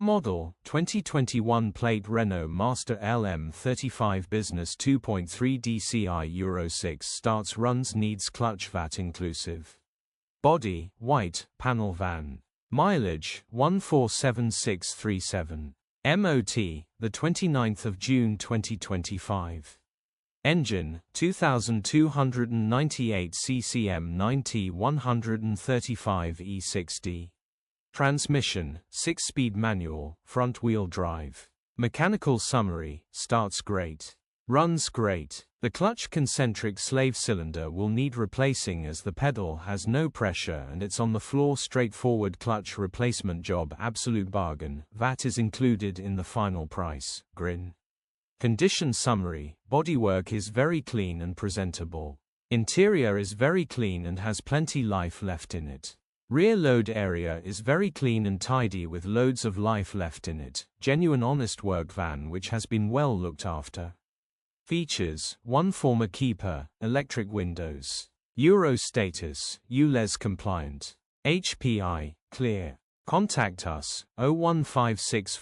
model, 2021 plate Renault Master LM35 Business 2.3Dci Euro 6 starts runs needs clutch VAT inclusive. Body, white, panel van. Mileage, 147637. MOT, the 29th of June 2025. Engine, 2298 CCM 90-135 E60. Transmission, 6-speed manual, front-wheel drive. Mechanical summary, starts great. Runs great. The clutch concentric slave cylinder will need replacing as the pedal has no pressure and it's on the floor. Straightforward clutch replacement job, absolute bargain. VAT is included in the final price. Grin. Condition summary, bodywork is very clean and presentable. Interior is very clean and has plenty life left in it. Rear load area is very clean and tidy with loads of life left in it. Genuine honest work van which has been well looked after. Features, 1 former keeper, electric windows. Euro status, Ulez compliant. HPI, clear. Contact us, 01564